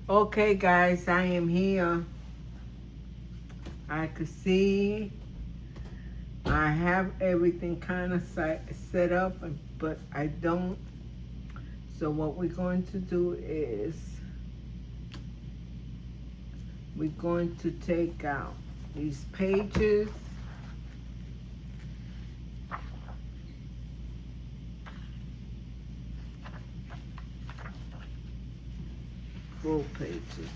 Okay, guys, I am here. I can see I have everything kind of set up, but I don't. So what we're going to do is we're going to take out these pages. Full pages.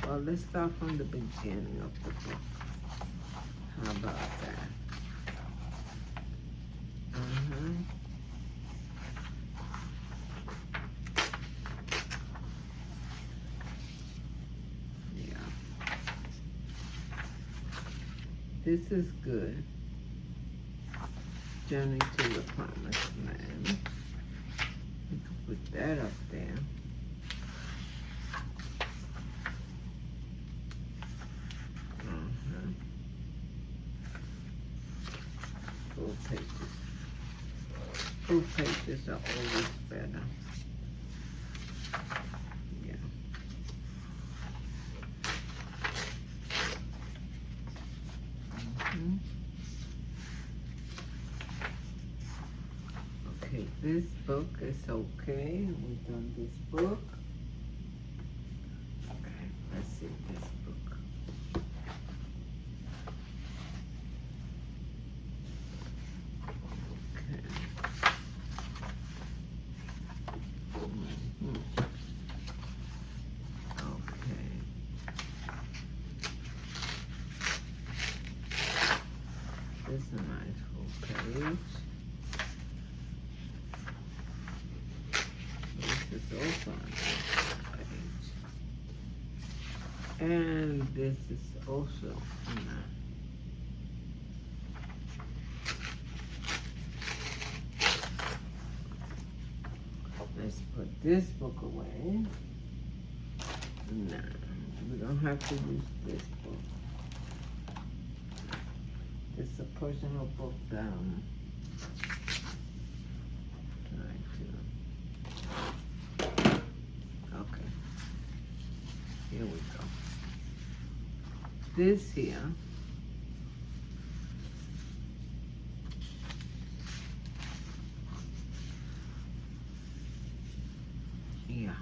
Well, let's start from the beginning of the book. How about that? Yeah. This is good. Journey to the Promised Land. We can put that up there. Full pages. Full pages are always better. Yeah. Okay, this book is okay. We've done this book. Okay, let's see this book. Okay. Okay. This is a nice full page. This is also a nice page. And this is also nice. Let's put this book away. No, we don't have to use this book. It's a personal book that I'm trying to. Okay, here we go. This here. Yeah.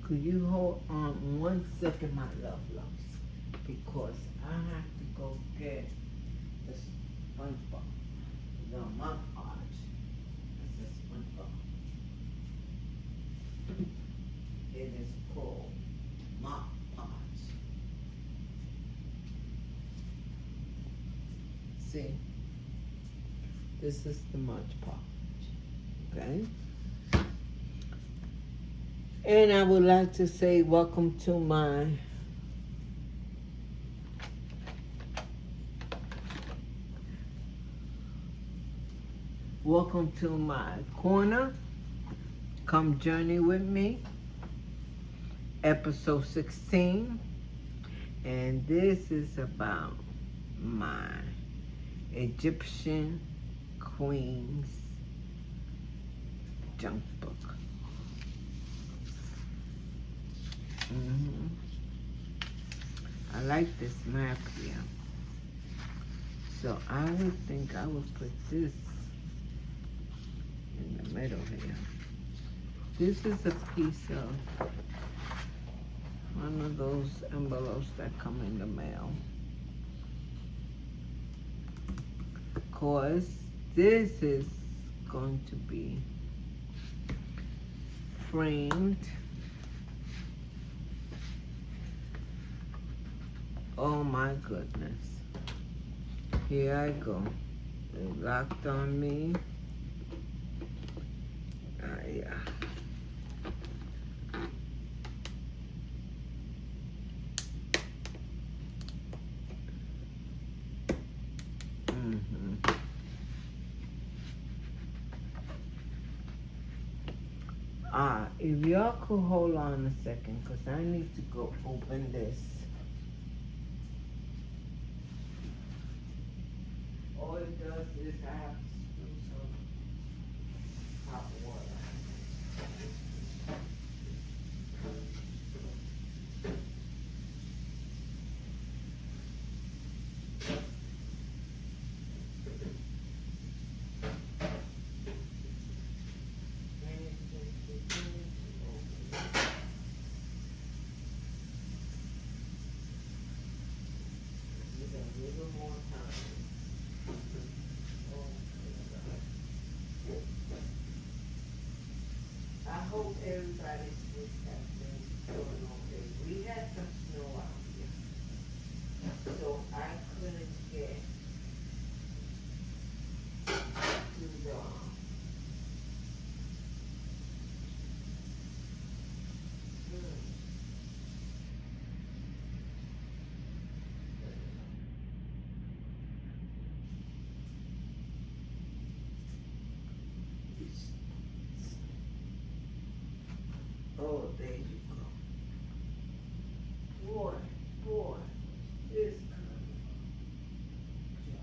Could you hold on 1 second, my loves? Because I have to go get the SpongeBob. The Mud Podge. That's a SpongeBob. It is called Mud Podge. See? This is the Mud Podge. Okay? And I would like to say welcome to my corner. Come journey with me. Episode 16. And this is about my Egyptian Queens junk book. I like this map here. So I would think I would put this in the middle here. This is a piece of one of those envelopes that come in the mail. Of course, this is going to be framed. Oh my goodness. Here I go. They locked on me. Yeah. If y'all could hold on a second, because I need to go open this. All it does is I have to do some hot water. everybody's week has been going okay. We had some snow out here, so I couldn't get to the oh, there you go. Boy, boy, this kind of job.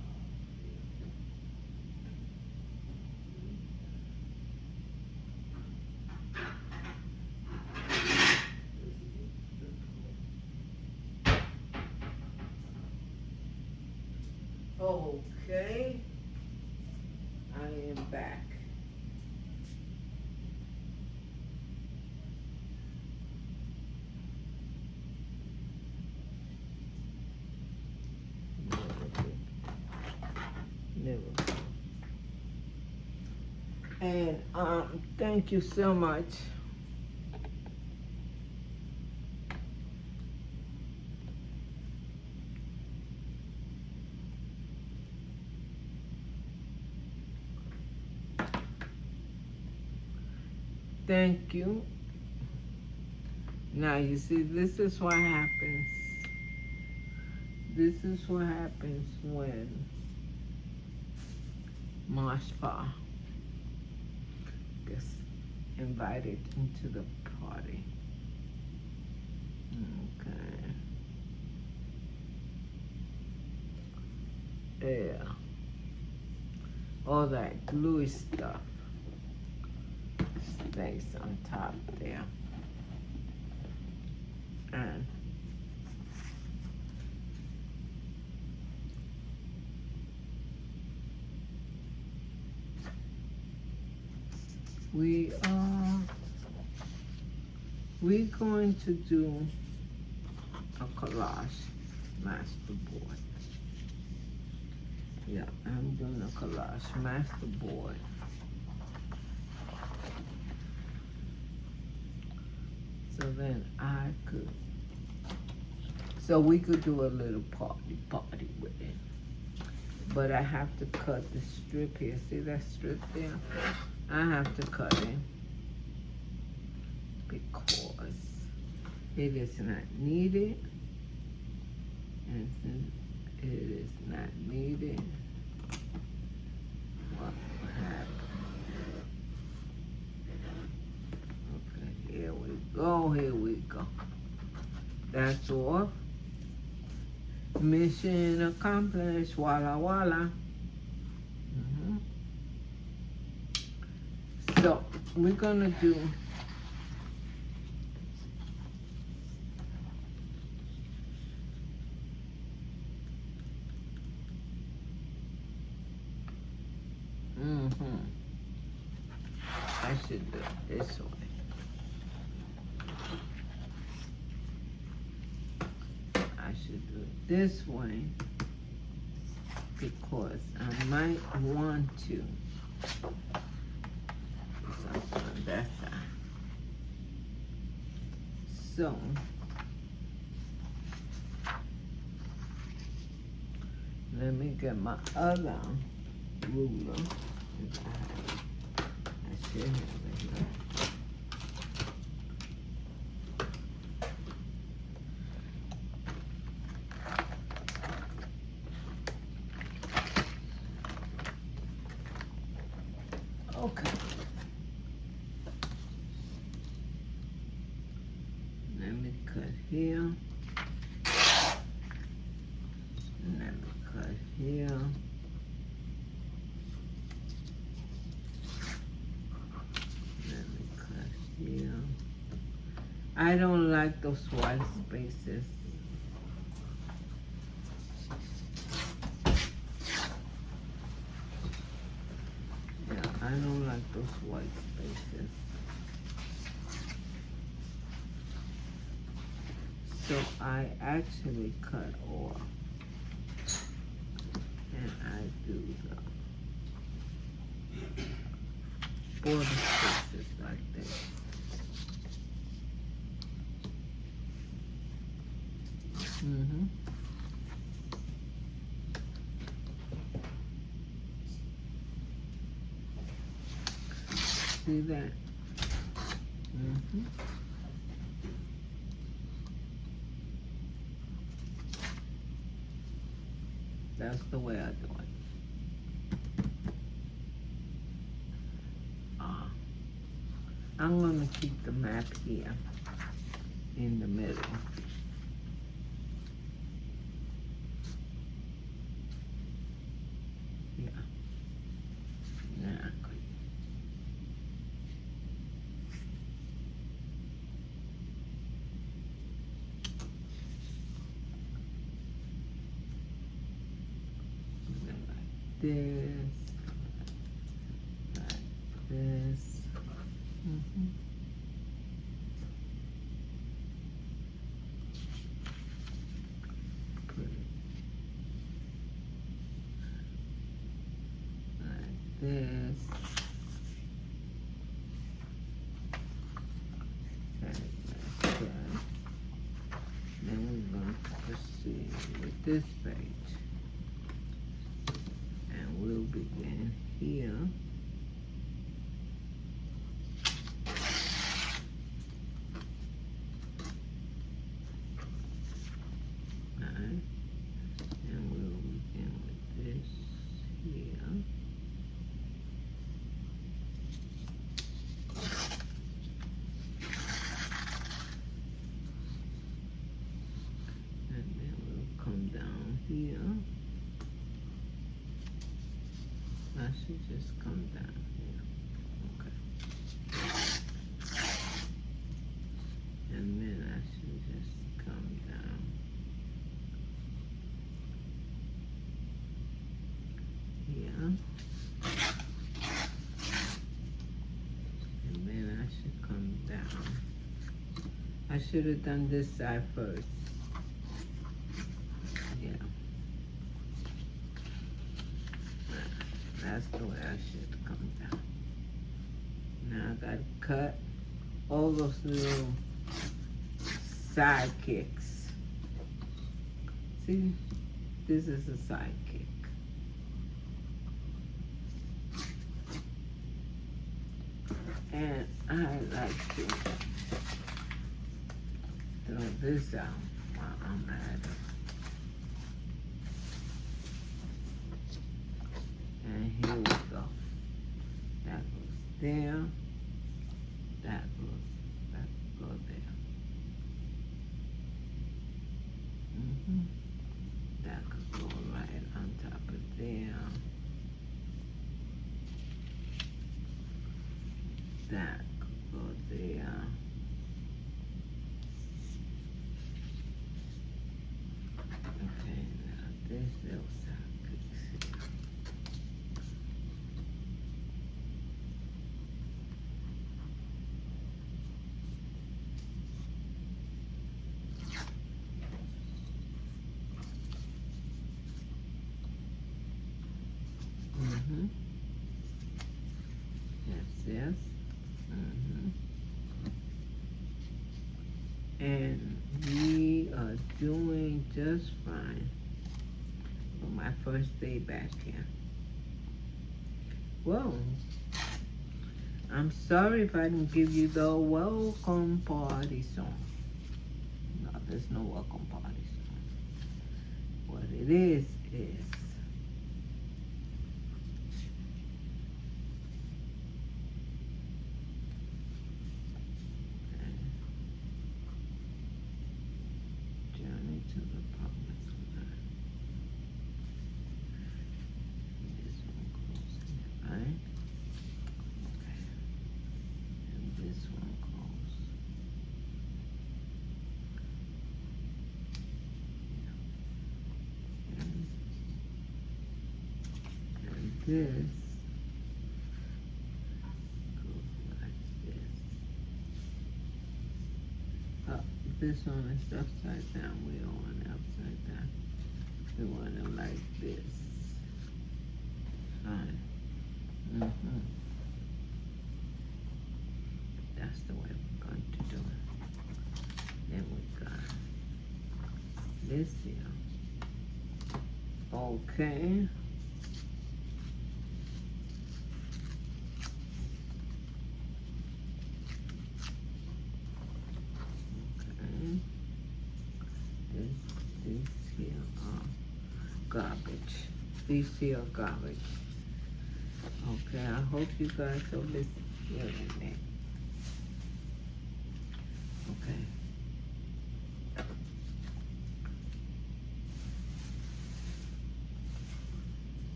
Okay, I am back. Never. And thank you so much. Thank you. Now you see, this is what happens. This is what happens when Marshpa gets invited into the party. Okay. Yeah. All that gluey stuff stays on top there. And we're going to do a collage masterboard. Yeah, I'm doing a collage masterboard. So then we could do a little party with it. But I have to cut the strip here. See that strip there? I have to cut it because it is not needed. And since it is not needed, what happened? Okay, here we go, here we go. That's all. Mission accomplished, walla walla. So, we're gonna do I should do it this way. I should do it this way because I might want to do something on that side. So, let me get my other ruler. I should have it here. Okay. Let me cut here. Let me cut here. Let me cut here. I don't like those white spaces. I don't like those white spaces. So I actually cut off and I do the border spaces like this. see that? That's the way I do it. I'm going to keep the map here in the middle. Yeah. Exactly. Like this. Like this. Put it like this. Like that. Then we're going to proceed with this page. And we'll begin here. And we'll begin with this here. And then we'll come down here. I should just come down here. Okay. And then I should just come down here. And then I should come down. I should have done this side first. Yeah. That's the way I should come down. Now I gotta cut all those little sidekicks. See, this is a sidekick. And I like to throw this out while I'm at it. And here we go. That goes there. That goes there. That could go right on top of there. That could go there. Okay, now this little socket here. Yes. And we are doing just fine for my first day back here. Well, I'm sorry if I didn't give you the welcome party song. No, there's no welcome party song. What it is Journey to the Promised Land. This one goes here, right? Okay. And this one goes here. And this this one is upside down. We don't want it upside down. We want it like this. Fine. That's the way we're going to do it. Then we got this here. Okay. These here are garbage. Okay, I hope you guys are listening. Wait a minute. Okay.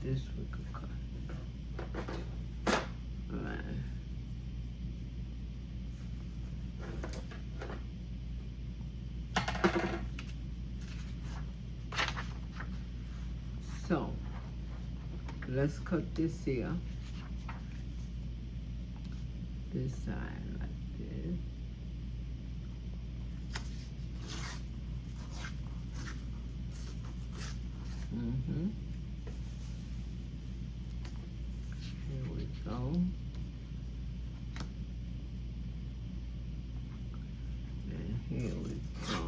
This we could cut. Right. So, let's cut this here. This side like this. Here we go. And here we go.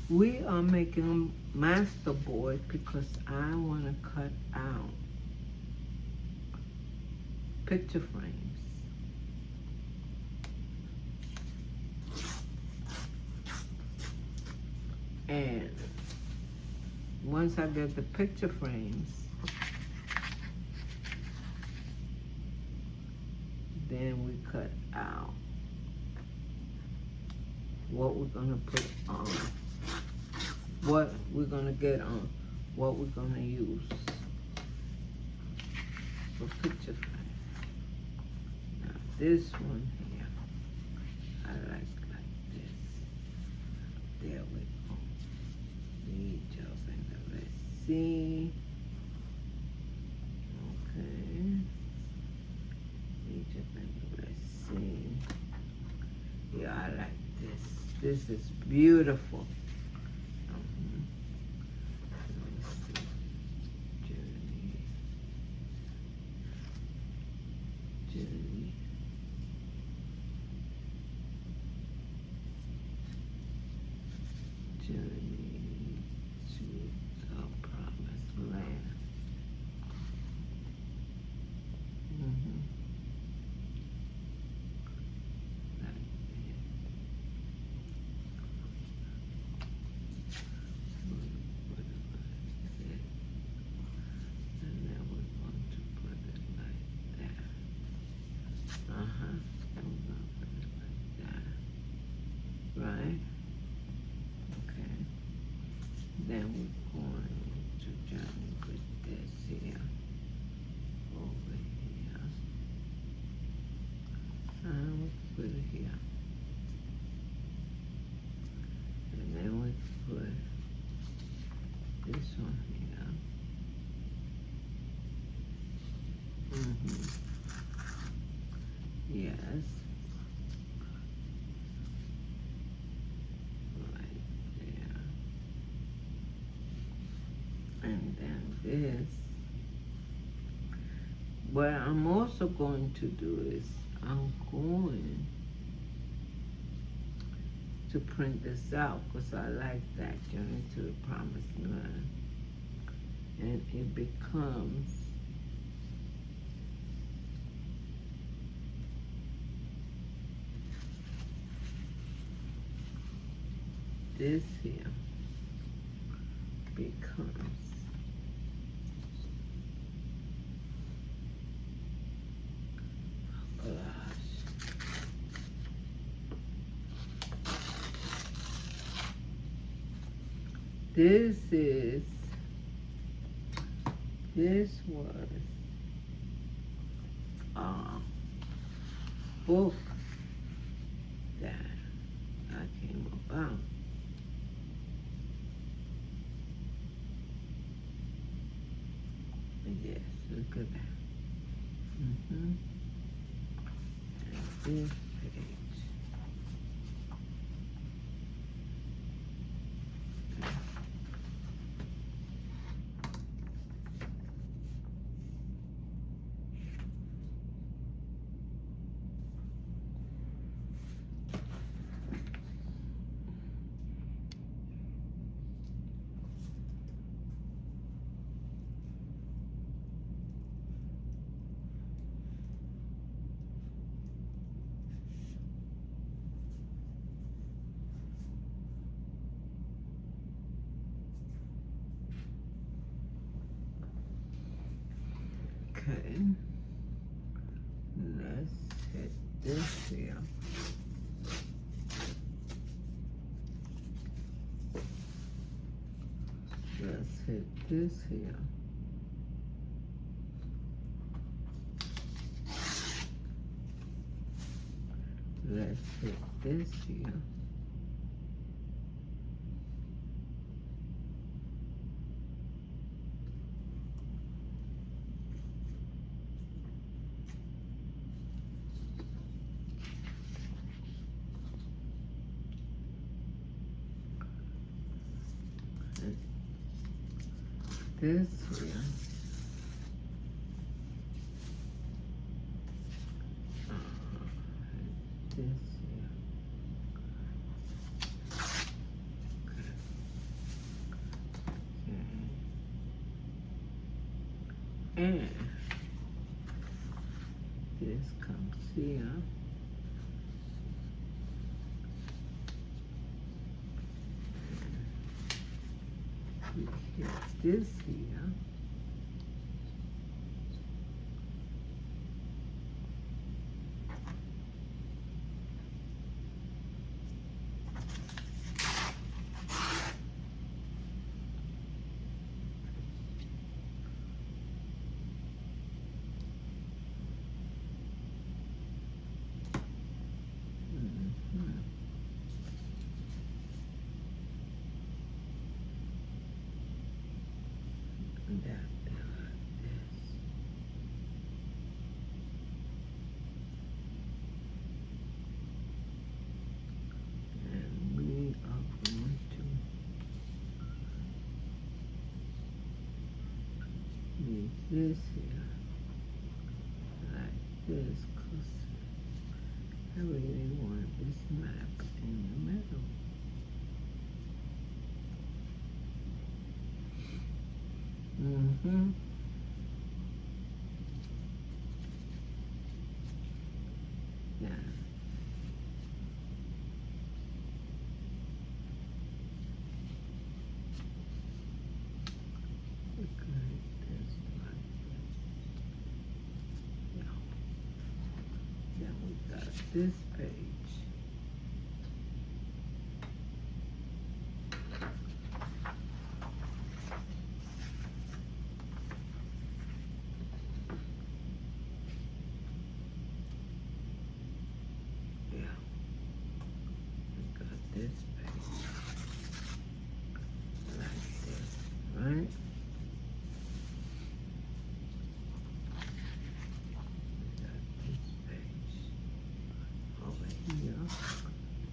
We are making a masterboard because I want to cut out picture frames. And once I get the picture frames, then we cut out what we're gonna put on, what we're gonna get on, what we're gonna use for picture frame. Now this one here, I like this. There we go. Egypt and the Red Sea. Okay. Egypt and the Red Sea. Yeah, I like this. This is beautiful. Journey to the promised land. Like that. Put it like that. And then we're going to put it like that. And we're going to put it like that. Right? Then we're going to journey with this here, over here, and we put it here, and then we put this one here, yes, and then this. What I'm also going to do is I'm going to print this out because I like that, Journey to the Promised Land. And it becomes this here becomes this was a book that I came about. Yes, look at that. And this page. Okay. Let's hit this here. Let's hit this here. Let's hit this here. This here. This here. Okay. And this comes here. We hit this here. This here, like this, because I really want this map in the middle. Yeah. This page. Yeah. We got this page. Like this, right?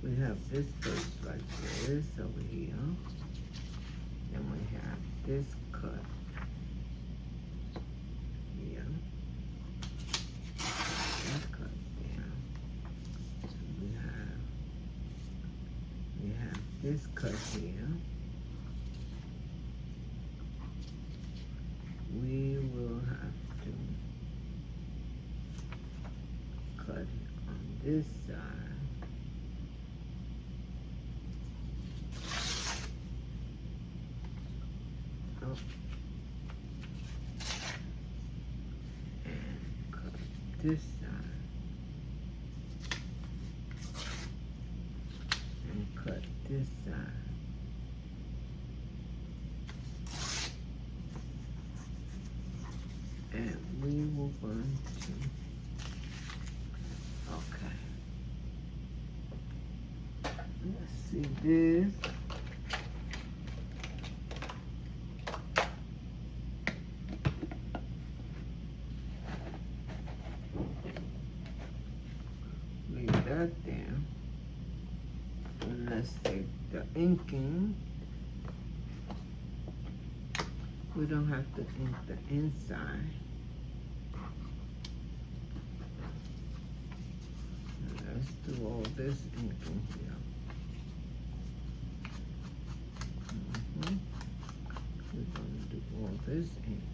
We have this page like this over here. Then we have this cut here. That cut there. We have this cut here. We will have to cut it on this side. This side and cut this side. And we will going to, okay. Let's see this. That there, and let's take the inking. We don't have to ink the inside. And let's do all this inking here. We're going to do all this inking.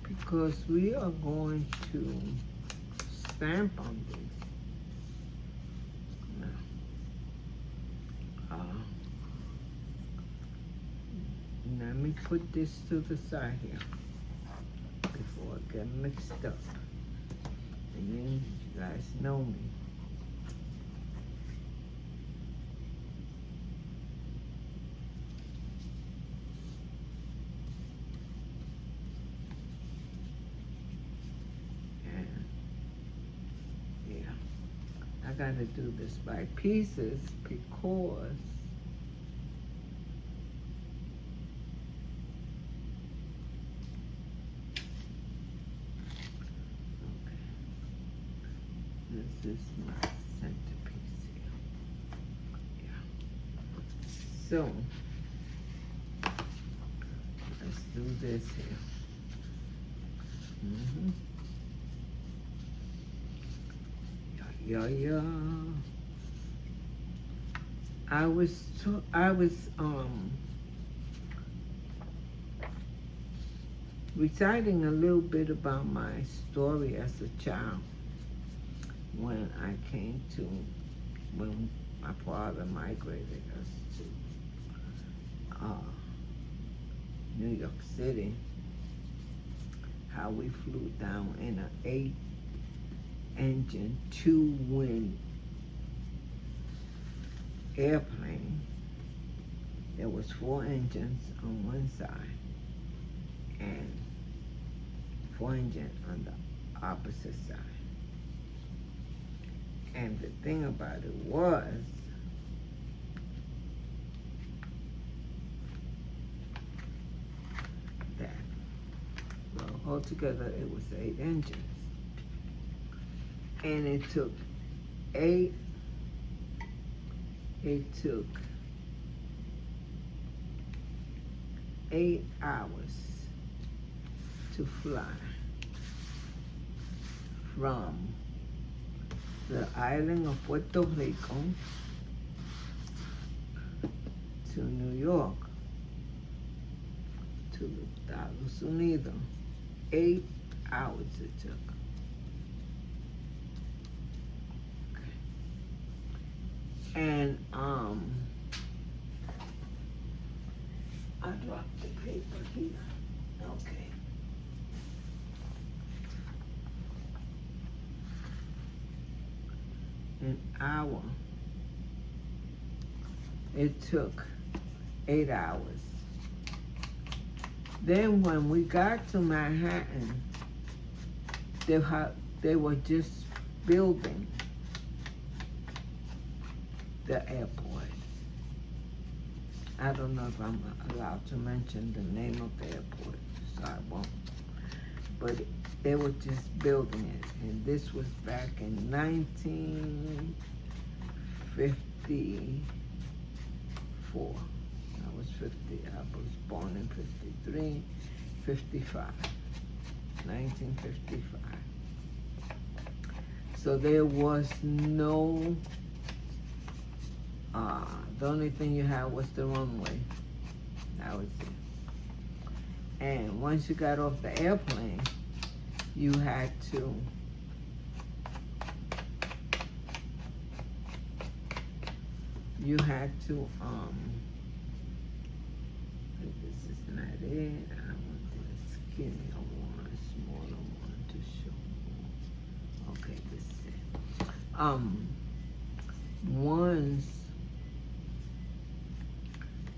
Because we are going to stamp on this. And we are going to do all this inking. And we have this cut here. We will have to cut this side. And cut this side. And cut this side. And we will have this cut here. We are going to stamp on this. let me put this to the side here before I get mixed up. And then you guys know me. And yeah, I gotta do this by pieces because this is my centerpiece here. Yeah. So, let's do this here. Yeah. I was reciting a little bit about my story as a child. When I came to, when my father migrated us to New York City, how we flew down in an 8-engine, 2-wing airplane. There was 4 engines on one side and 4 engines on the opposite side. And the thing about it was that, well, altogether it was 8 engines. And it took 8 hours to fly from the island of Puerto Rico to New York, to the Estados Unidos. 8 hours it took. Okay. And I dropped the paper here. Okay. An hour. It took 8 hours. Then when we got to Manhattan, they were just building the airport. I don't know if I'm allowed to mention the name of the airport, so I won't. But they were just building it, and this was back in 1954. I was born in 53, 55, 1955. So there was no, the only thing you had was the runway. That was it. And once you got off the airplane, you had to this is not it. I want this skinny one, smaller one to show more. Okay, this is it. Once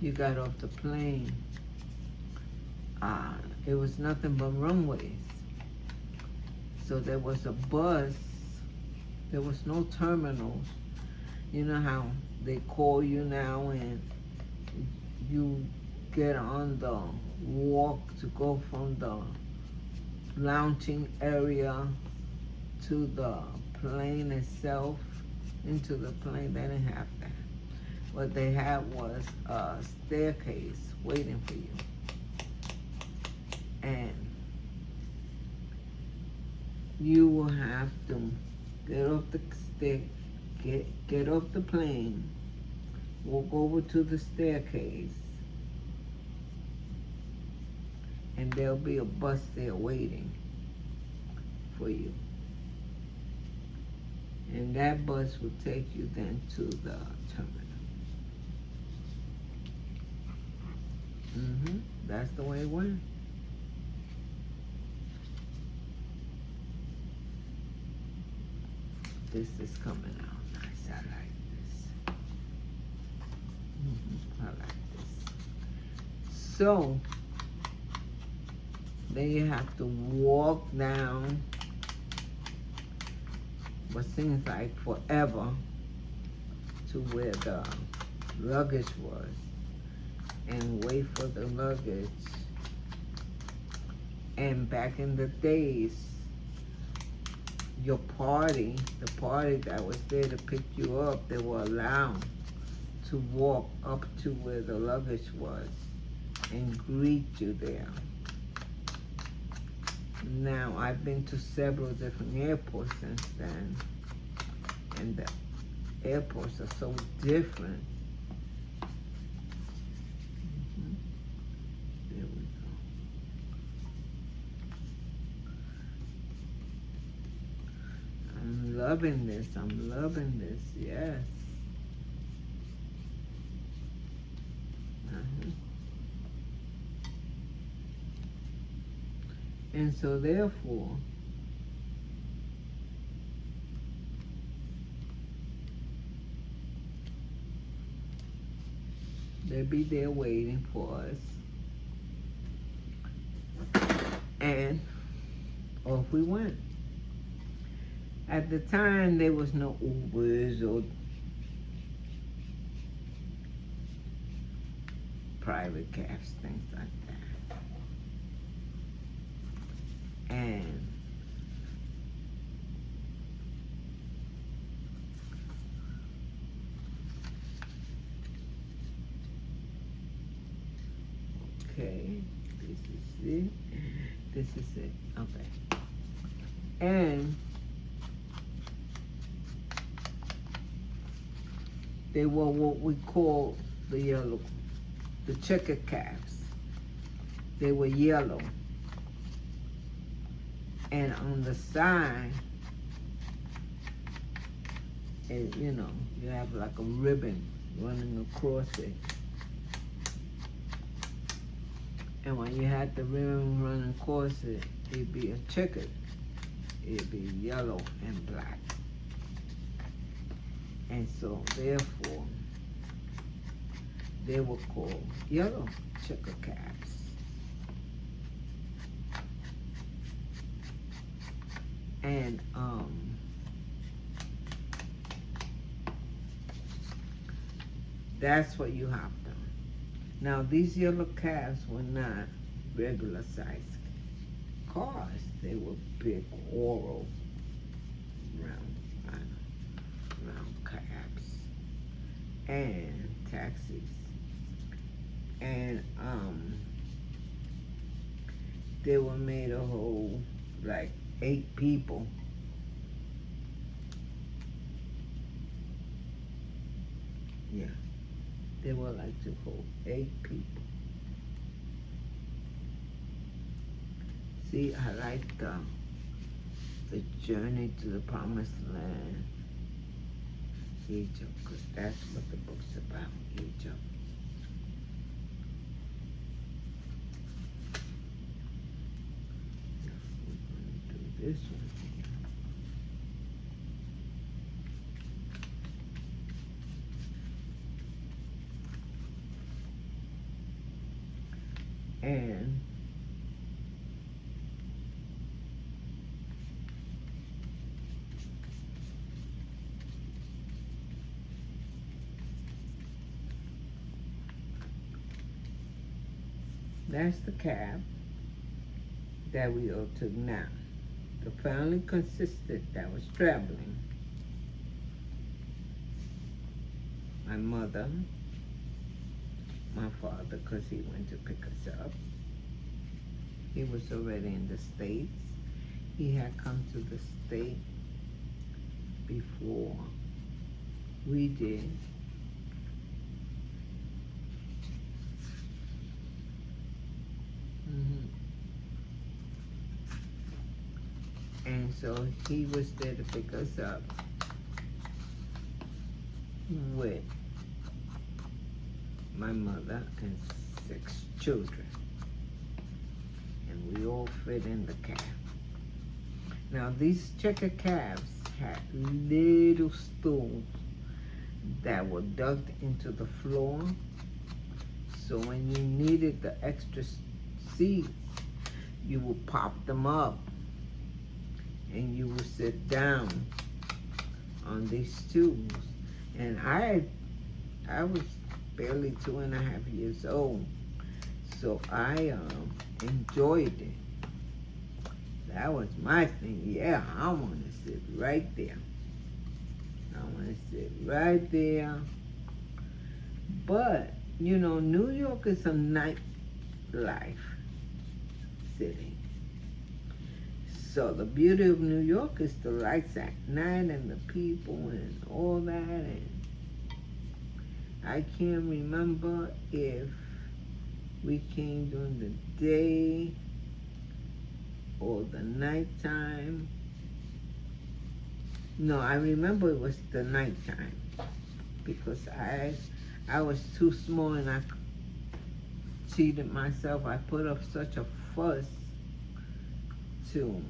you got off the plane, it was nothing but runways. So there was a bus, there was no terminals. You know how they call you now and you get on the walk to go from the lounging area to the plane itself, into the plane. They didn't have that. What they had was a staircase waiting for you. And you will have to get off the get off the plane, walk over to the staircase, and there'll be a bus there waiting for you. And that bus will take you then to the terminal. that's the way it went. This is coming out nice. I like this. I like this. So, then you have to walk down what seems like forever to where the luggage was and wait for the luggage. And back in the days, your party, the party that was there to pick you up, they were allowed to walk up to where the luggage was and greet you there. Now, I've been to several different airports since then, and the airports are so different. There we go. I'm loving this. I'm loving this. Yes. And so therefore, they'll be there waiting for us. And off we went. At the time, there was no Ubers or private cabs, things like that. And okay, this is it. This is it. Okay. And they were what we call the checker cabs. They were yellow. And on the side, you know, you have like a ribbon running across it. And when you had the ribbon running across it, it'd be a checkered. It'd be yellow and black. And so, therefore, they were called yellow checker cabs. And that's what you have done. Now, these yellow cabs were not regular sized cars. They were big oral round cabs and taxis. And they were made a whole like 8 people. Yeah, they were like to hold 8 people. See, I like the journey to the promised land, Egypt, because that's what the book's about, Egypt. This one here. And that's the cab that we all took now. The family consisted that was traveling. My mother, my father, because he went to pick us up. He was already in the States. He had come to the state before we did. And so he was there to pick us up with my mother and 6 children. we all fit in the cab. Now these checker cabs had little stools that were dug into the floor. So when you needed the extra seats, you would pop them up and you would sit down on these stools. And I was barely 2.5 years old, so I enjoyed it. That was my thing. Yeah, I want to sit right there. I want to sit right there. But, you know, New York is a nightlife city. So the beauty of New York is the lights at night and the people and all that. And I can't remember if we came during the day or the nighttime. No, I remember it was the nighttime because I was too small and I cheated myself. I put up such a fuss to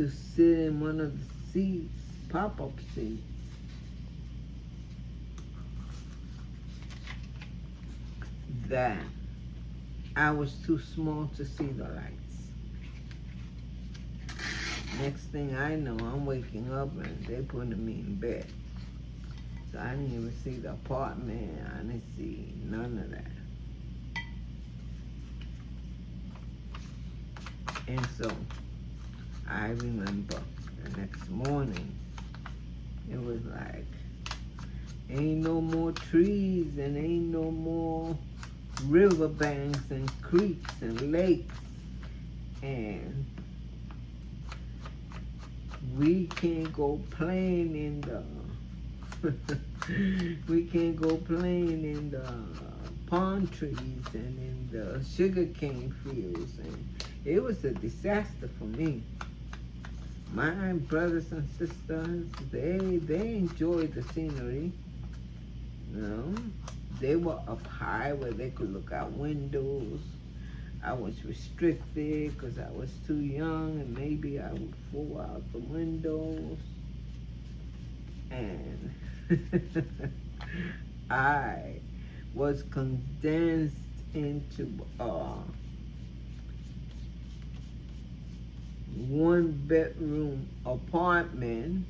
sit in one of the seats, pop-up seats. That I was too small to see the lights. Next thing I know, I'm waking up and they're putting me in bed. So I didn't even see the apartment. I didn't see none of that. And so I remember the next morning, it was like, ain't no more trees and ain't no more riverbanks and creeks and lakes, and we can't go playing in the we can't go playing in the palm trees and in the sugarcane fields, and it was a disaster for me. My brothers and sisters, they enjoyed the scenery, you know. They were up high where they could look out windows. I was restricted because I was too young and maybe I would fall out the windows. And I was condensed into a 1-bedroom apartment,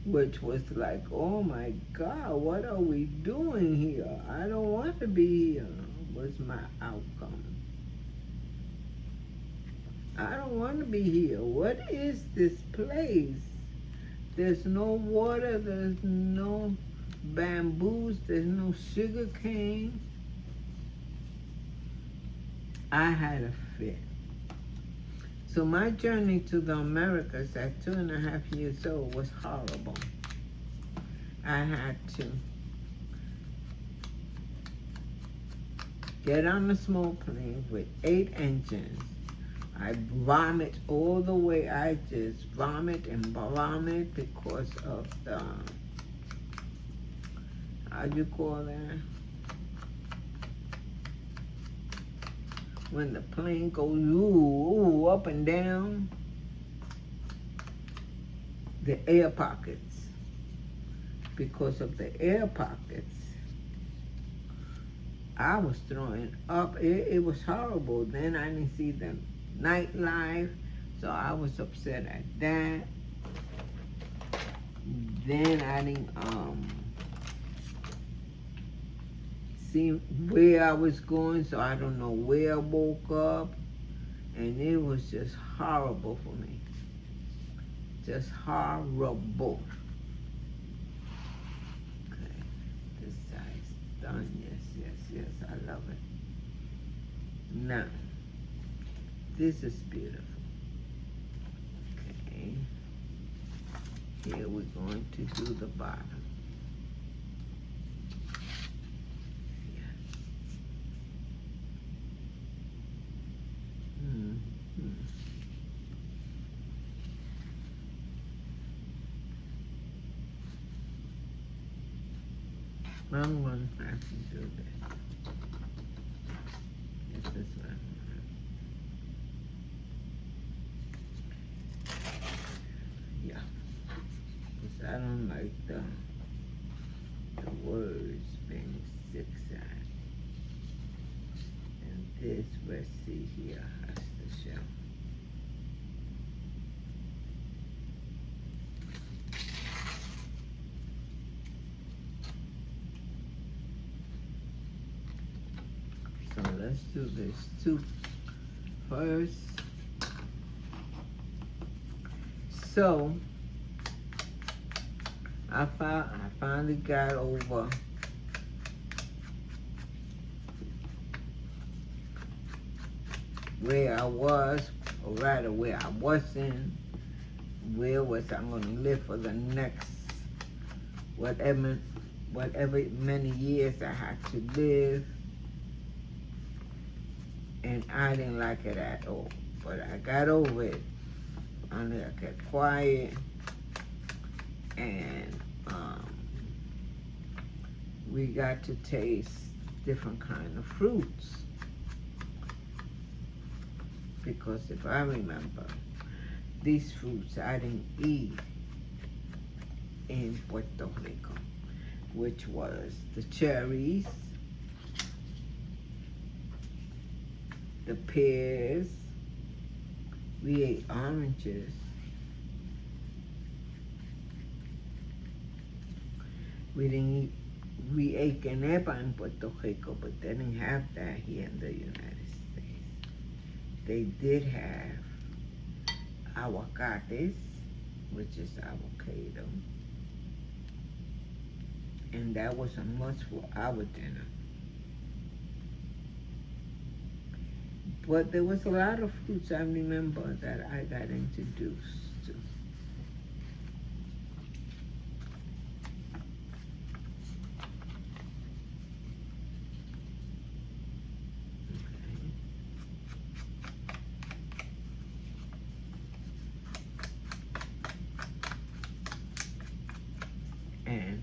which was like, oh my God, what are we doing here? I don't want to be here, was my outcome. I don't want to be here. What is this place? There's no water, there's no bamboos, there's no sugar cane. I had a fit. So my journey to the Americas at 2.5 years old was horrible. I had to get on a small plane with 8 engines. I vomit all the way. I just vomit and vomit because of the, how do you call that? When the plane goes ooh, up and down, the air pockets. Because of the air pockets, I was throwing up. It was horrible. Then I didn't see the nightlife, so I was upset at that. Then I didn't see where I was going, so I don't know where I woke up, and it was just horrible for me. Just horrible. Okay, this side's done. Yes, I love it. Now, this is beautiful. Okay, here we're going to do the bottom. I'm going to have to do this. like the words being zigzag. And this, let's see here, has to show. So let's do this two first. So I finally got over where I was, or rather where I wasn't. Where was I going to live for the next whatever many years I had to live. And I didn't like it at all. But I got over it. Only I kept quiet. And we got to taste different kind of fruits. Because if I remember, these fruits I didn't eat in Puerto Rico, which was the cherries, the pears, we ate oranges, we ate quenepa in Puerto Rico, but they didn't have that here in the United States. They did have aguacates, which is avocado, and that was a must for our dinner. But there was a lot of fruits I remember that I got introduced to. And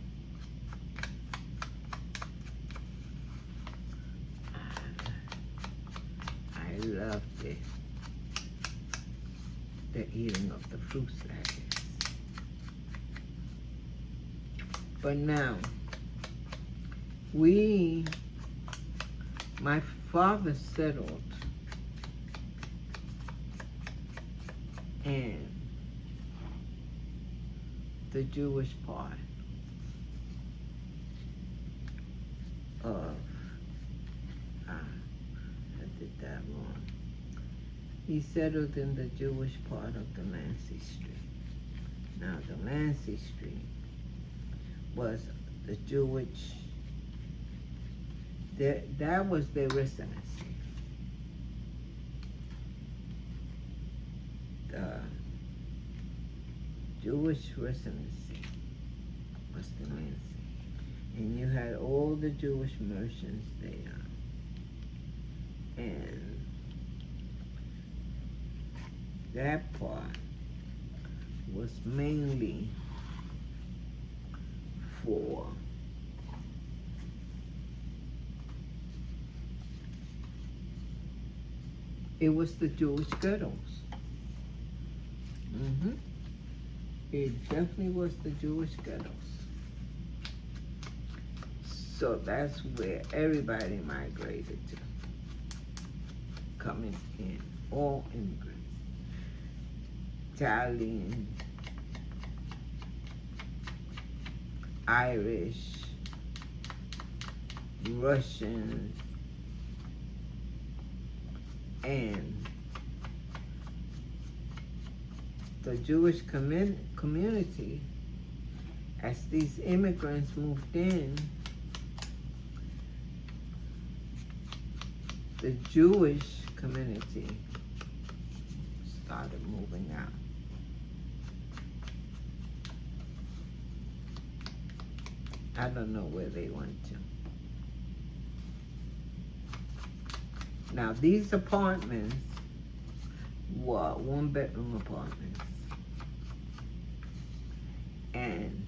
I loved it. The eating of the fruits, that is. But now, my father settled in the Jewish part of, I did that wrong. He settled in the Jewish part of the Lancy Street. Now the Lancy Street was the Jewish, that was their residency. The Jewish residency was the Lancy. And you had all the Jewish merchants there. And that part was mainly for it was the Jewish ghettos. It definitely was the Jewish ghettos. So that's where everybody migrated to, coming in, all immigrants. Italian, Irish, Russian, and the Jewish community, as these immigrants moved in, the Jewish community started moving out. I don't know where they went to. Now, these apartments were one-bedroom apartments. And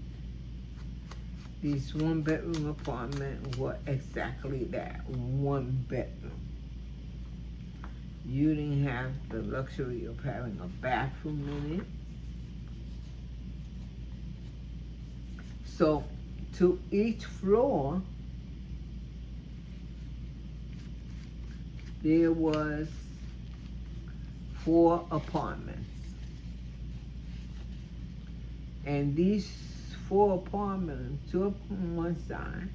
these one-bedroom apartments were exactly that, one bedroom. You didn't have the luxury of having a bathroom in it. So to each floor, there was 4 apartments. And these 4 apartments, 2 on one side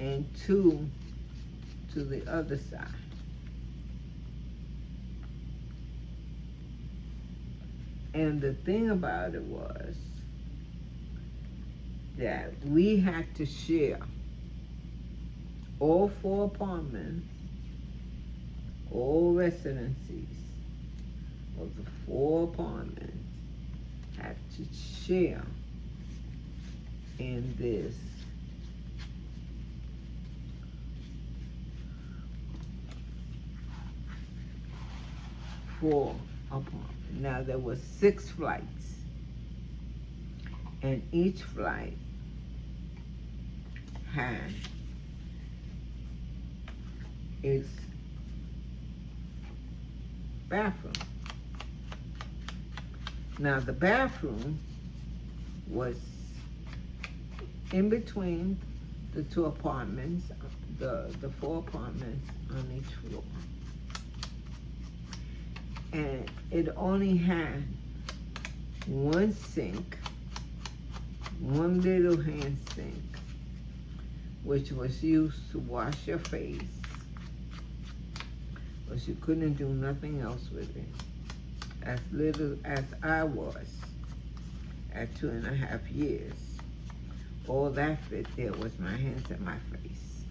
and 2 to the other side. And the thing about it was that we had to share all 4 apartments, all residencies of the 4 apartments had to share in this four apartments. Now there were 6 flights, and each flight had its bathroom. Now the bathroom was in between the 2 apartments, the 4 apartments on each floor. And it only had 1 sink, 1 little hand sink, which was used to wash your face, but you couldn't do nothing else with it. As little as I was at 2.5 years, all that fit there was my hands and my face.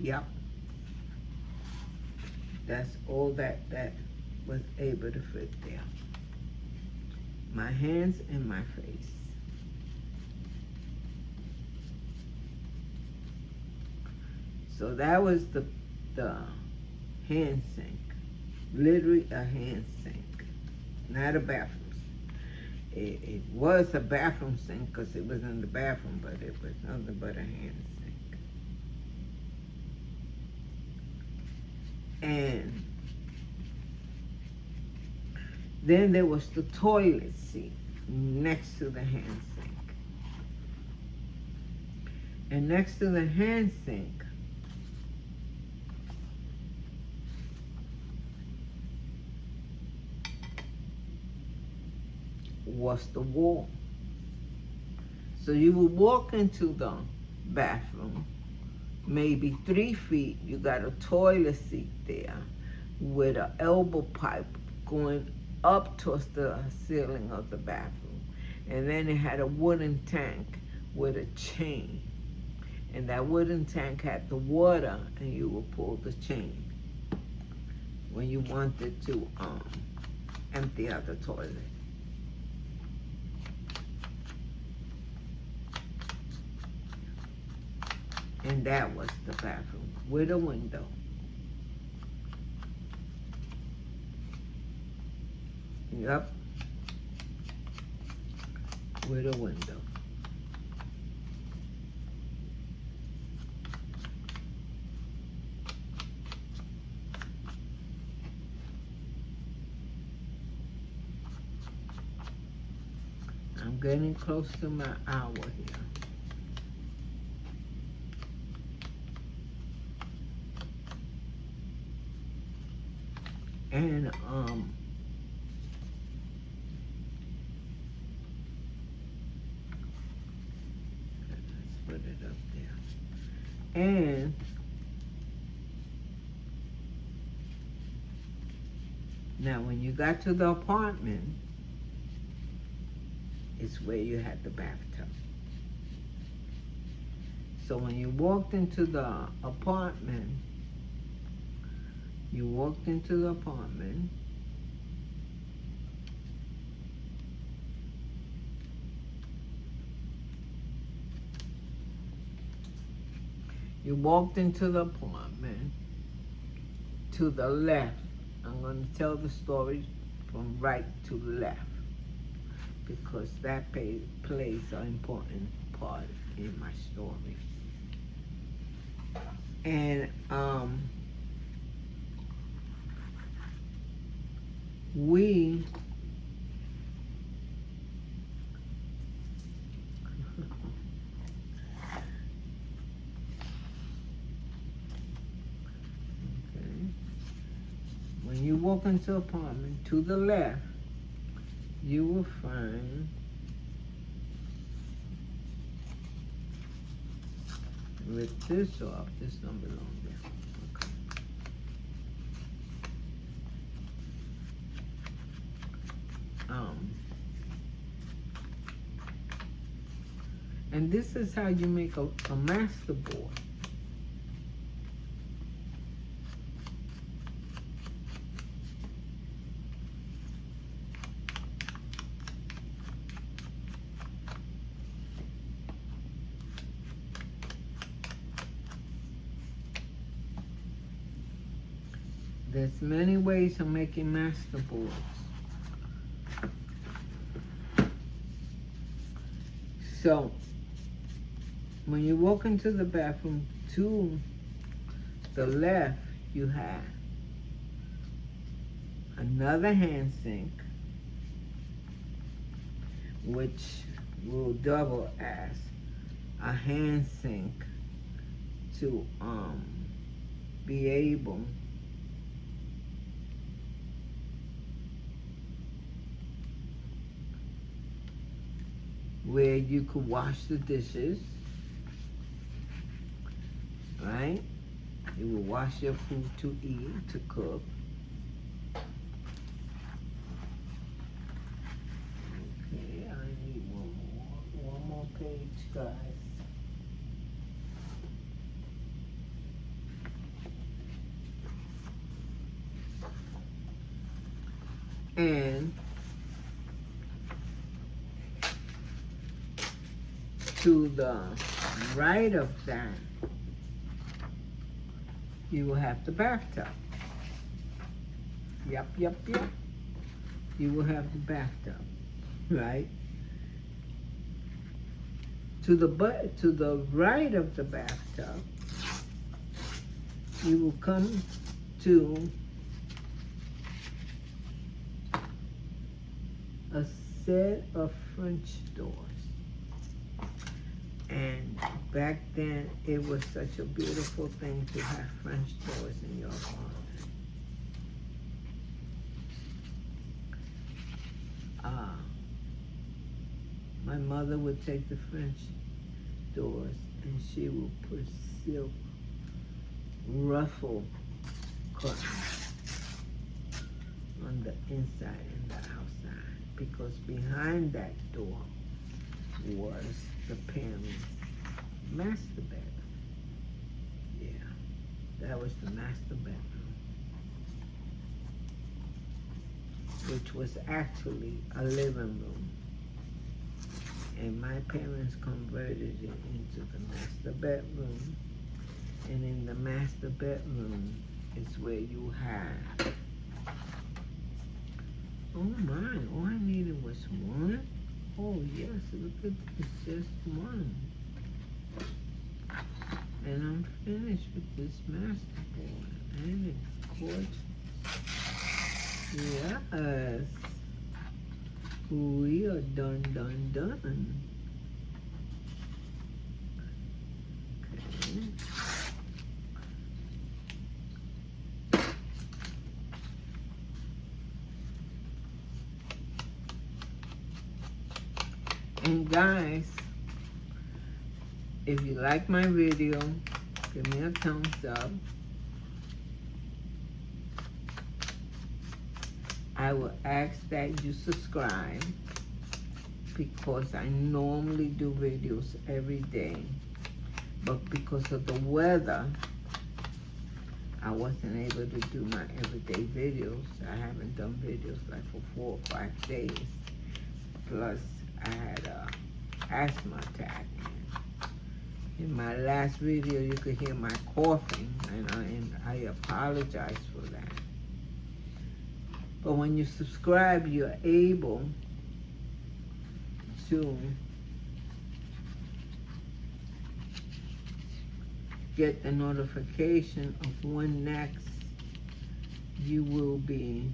Yep. That's all that was able to fit there. My hands and my face. So that was the hand sink. Literally a hand sink, not a bathroom. It was a bathroom sink because it was in the bathroom, but it was nothing but a hand sink. And then there was the toilet seat next to the hand sink. And next to the hand sink was the wall. So you would walk into the bathroom, maybe 3 feet, you got a toilet seat there with an elbow pipe going up towards the ceiling of the bathroom. And then it had a wooden tank with a chain. And that wooden tank had the water, and you would pull the chain when you wanted to empty out the toilet. And that was the bathroom with a window. Yep. With a window. I'm getting close to my hour here. And let's put it up there. And now when you got to the apartment, it's where you had the bathtub. So when you walked into the apartment, you walked into the apartment, to the left. I'm going to tell the story from right to left because that plays an important part in my story. And we walk into the apartment, to the left, you will find rip this off. This don't belong there. Okay. And this is how you make a masterboard. There's many ways of making masterboards. So, when you walk into the bathroom, to the left, you have another hand sink, which will double as a hand sink to be able where you could wash the dishes, right? You will wash your food to eat, to cook. Okay, I need one more page, guys. And to the right of that, you will have the bathtub. Yep. You will have the bathtub, right? To the right of the bathtub, you will come to a set of French doors. And back then, it was such a beautiful thing to have French doors in your apartment. My mother would take the French doors and she would put silk ruffle curtains on the inside and the outside, because behind that door was the parents' master bedroom. Yeah, that was the master bedroom, which was actually a living room. And my parents converted it into the master bedroom. And in the master bedroom is where you have, oh my, all I needed was one. Oh yes, look at this, just one. And I'm finished with this masterboard. And it's gorgeous. Yes. We are done. Okay. And guys, if you like my video, give me a thumbs up. I will ask that you subscribe, because I normally do videos every day, but because of the weather, I wasn't able to do my everyday videos. I haven't done videos like for 4 or 5 days. Plus, I had a asthma attack. In my last video, you could hear my coughing, and I apologize for that. But when you subscribe, you're able to get the notification of when next you will be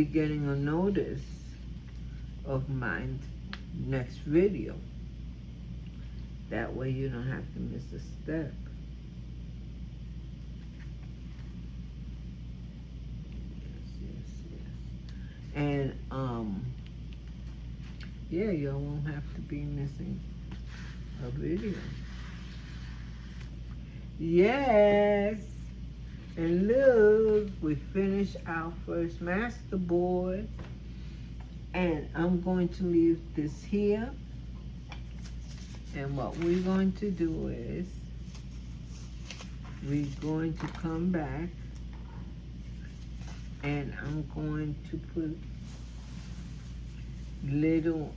getting a notice of my next video. That way you don't have to miss a step. Yes. And yeah, y'all won't have to be missing a video. Yes. And look, we finished our first masterboard. And I'm going to leave this here. And what we're going to do is, we're going to come back and I'm going to put little,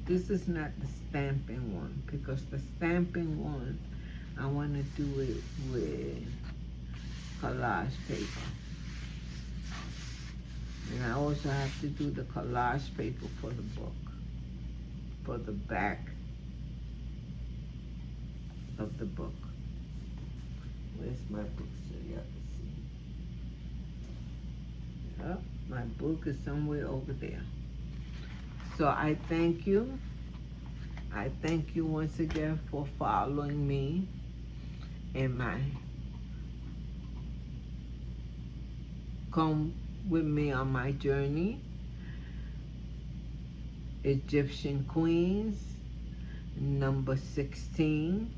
this is not the stamping one, because the stamping one, I want to do it with collage paper. And I also have to do the collage paper for the book, for the back of the book. Where's my book so y'all can see? Oh, my book is somewhere over there. So I thank you. I thank you once again for following me and come with me on my journey. Egyptian Queens, number 16.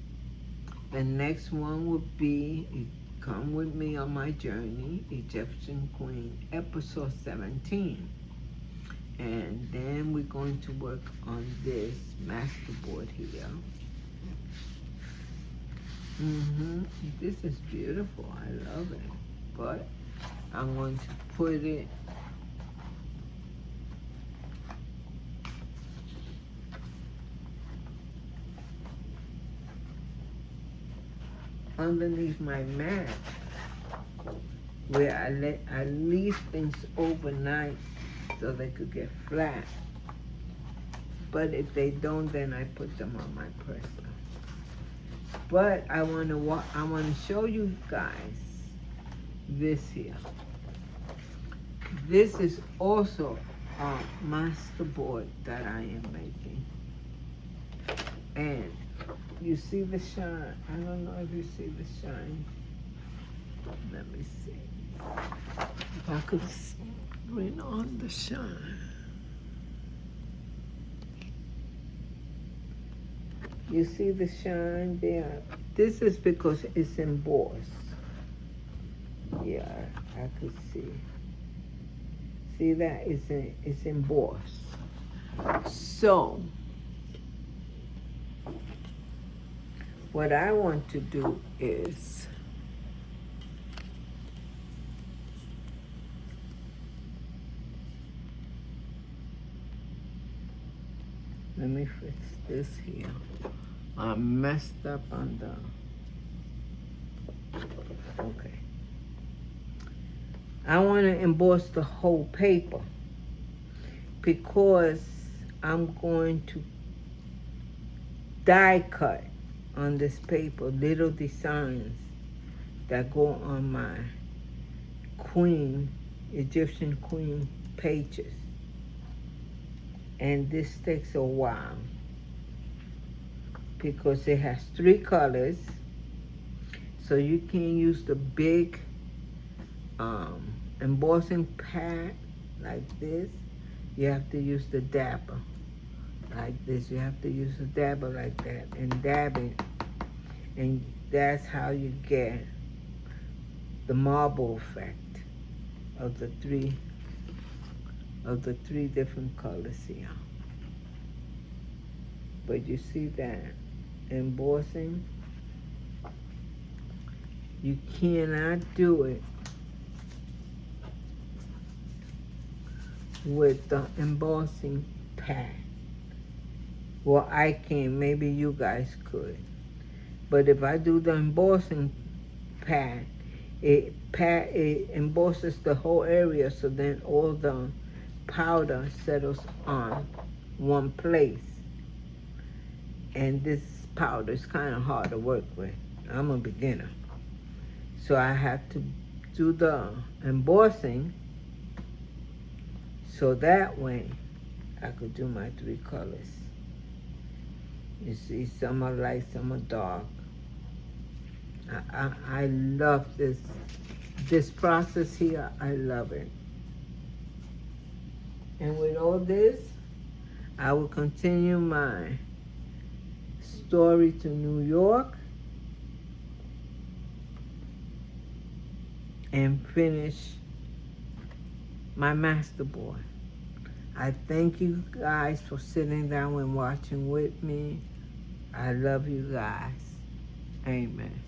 The next one would be Come With Me on My Journey, Egyptian Queen, episode 17. And then we're going to work on this masterboard here. This is beautiful. I love it. But I'm going to put it underneath my mat, where I leave things overnight so they could get flat. But if they don't, then I put them on my presser. But I want to show you guys this here. This is also a masterboard that I am making. And you see the shine? I don't know if you see the shine. Let me see. If I could bring on the shine. You see the shine there? This is because it's embossed. Yeah, I could see. See that? It's embossed. So, what I want to do is let me fix this here. I messed up on the, okay. I want to emboss the whole paper because I'm going to die cut on this paper little designs that go on my Egyptian queen pages. And this takes a while because it has 3 colors. So you can use the big embossing pad like this. You have to use the dabber like this. You have to use the dabber like that and dab it. And that's how you get the marble effect of the three different colors here. But you see that embossing? You cannot do it with the embossing pad. Well, I can, maybe you guys could. But if I do the embossing pad, it embosses the whole area, so then all the powder settles on one place. And this powder is kind of hard to work with. I'm a beginner. So I have to do the embossing so that way I could do my 3 colors. You see, some are light, some are dark. I love this process here. I love it. And with all this, I will continue my story to New York and finish my masterboard. I thank you guys for sitting down and watching with me. I love you guys. Amen.